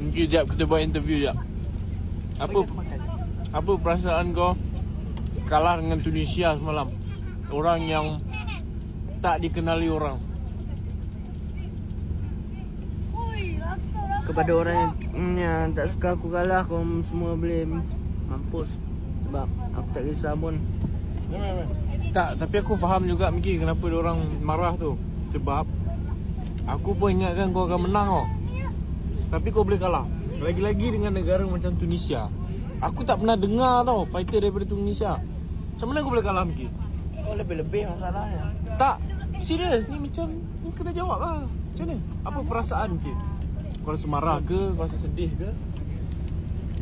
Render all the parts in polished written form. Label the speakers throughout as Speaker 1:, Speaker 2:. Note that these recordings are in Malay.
Speaker 1: Mungkin jap kita buat interview jap. Apa perasaan kau kalah dengan Tunisia semalam? Orang yang tak dikenali orang.
Speaker 2: Kepada orang yang tak suka aku kalah, kau semua boleh mampus. Sebab aku tak kisah pun.
Speaker 1: Tak, tapi aku faham juga Miki kenapa orang marah tu. Sebab aku pun ingatkan kau akan menang tau. Tapi kau boleh kalah. Lagi-lagi dengan negara macam Tunisia. Aku tak pernah dengar tau fighter daripada Tunisia. Macam mana aku boleh kalah Miki?
Speaker 2: Kau lebih-lebih masalahnya.
Speaker 1: Tak, serius ni macam ni kena jawab lah. Macam mana? Apa perasaan Miki? Kau rasa marah ke? Kau rasa sedih ke?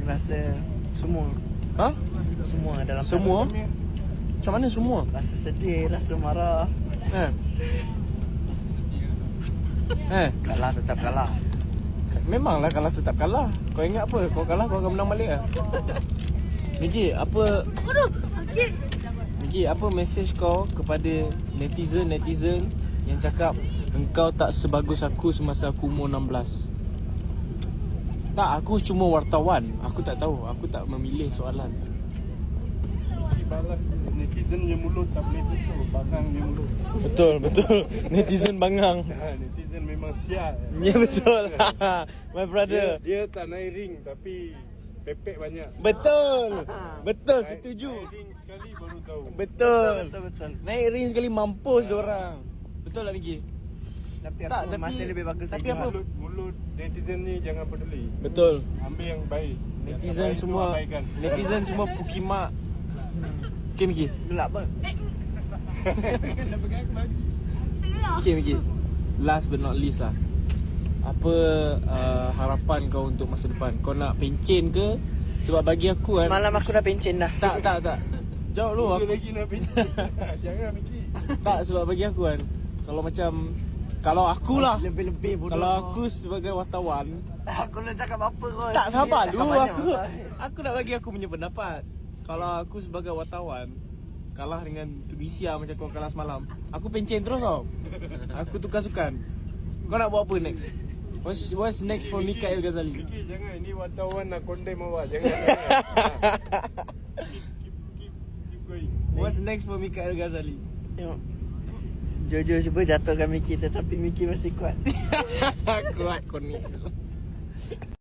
Speaker 2: Rasa semua.
Speaker 1: Ha?
Speaker 2: Semua dalam
Speaker 1: Semua? Macam mana semua?
Speaker 2: Rasa sedih, rasa marah. Kalah tetap kalah.
Speaker 1: Memanglah kalah tetap kalah. Kau ingat apa? Kau kalah kau akan menang balik lah. Miki, apa?
Speaker 3: Aduh, sakit.
Speaker 1: Miki, apa mesej kau kepada netizen yang cakap engkau tak sebagus aku semasa aku umur 16? Tak, aku cuma wartawan. Aku tak tahu. Aku tak memilih soalan.
Speaker 4: Balas netizen yang mulut tak boleh tutup, bangang yang mulut.
Speaker 1: Betul. Netizen bangang.
Speaker 4: Netizen memang sial.
Speaker 1: Ya betul. My brother.
Speaker 4: Dia tak naik ring tapi pepek banyak.
Speaker 1: Betul. Setuju.
Speaker 4: Naik ring sekali baru tahu.
Speaker 1: Betul.
Speaker 2: Naik ring sekali mampus diorang.
Speaker 1: Betul lah Miki?
Speaker 2: Tapi
Speaker 1: Tak,
Speaker 2: aku masih lebih bagus
Speaker 1: tapi
Speaker 2: lagi.
Speaker 1: apa?
Speaker 4: Mulut netizen ni jangan peduli.
Speaker 1: Betul.
Speaker 4: Ambil yang baik.
Speaker 1: Netizen semua pukimak. Okay Miki.
Speaker 2: Gelap apa?
Speaker 1: Okay Miki. Last but not least lah. Apa harapan kau untuk masa depan? Kau nak pencen ke? Sebab bagi aku kan.
Speaker 2: Semalam aku dah pencen dah.
Speaker 1: Tak. Jawab lu.
Speaker 4: Dia lagi nak pencet. Jangan Miki.
Speaker 1: Tak, sebab bagi aku kan. Kalau aku lah.
Speaker 2: Lebih-lebih bodoh.
Speaker 1: Kalau aku sebagai wartawan.
Speaker 2: Aku nak cakap apa kau?
Speaker 1: Tak, sabar
Speaker 2: Cakap
Speaker 1: dulu
Speaker 2: banyak,
Speaker 1: aku.
Speaker 2: Abang.
Speaker 1: Aku nak bagi aku punya pendapat. Kalau aku sebagai wartawan kalah dengan Tunisia macam kau kalah semalam, aku pencen terus tau. Aku tukar sukan. Kau nak buat apa next? What's next for Mikael Ghazali?
Speaker 4: Miki jangan, ini wartawan nak condemn awak. Jangan. Keep going.
Speaker 1: What's next for Mikael Ghazali?
Speaker 2: Tengok. Jojo cuba jatuhkan Miki, tetapi Miki masih kuat.
Speaker 1: Kuat kau ni.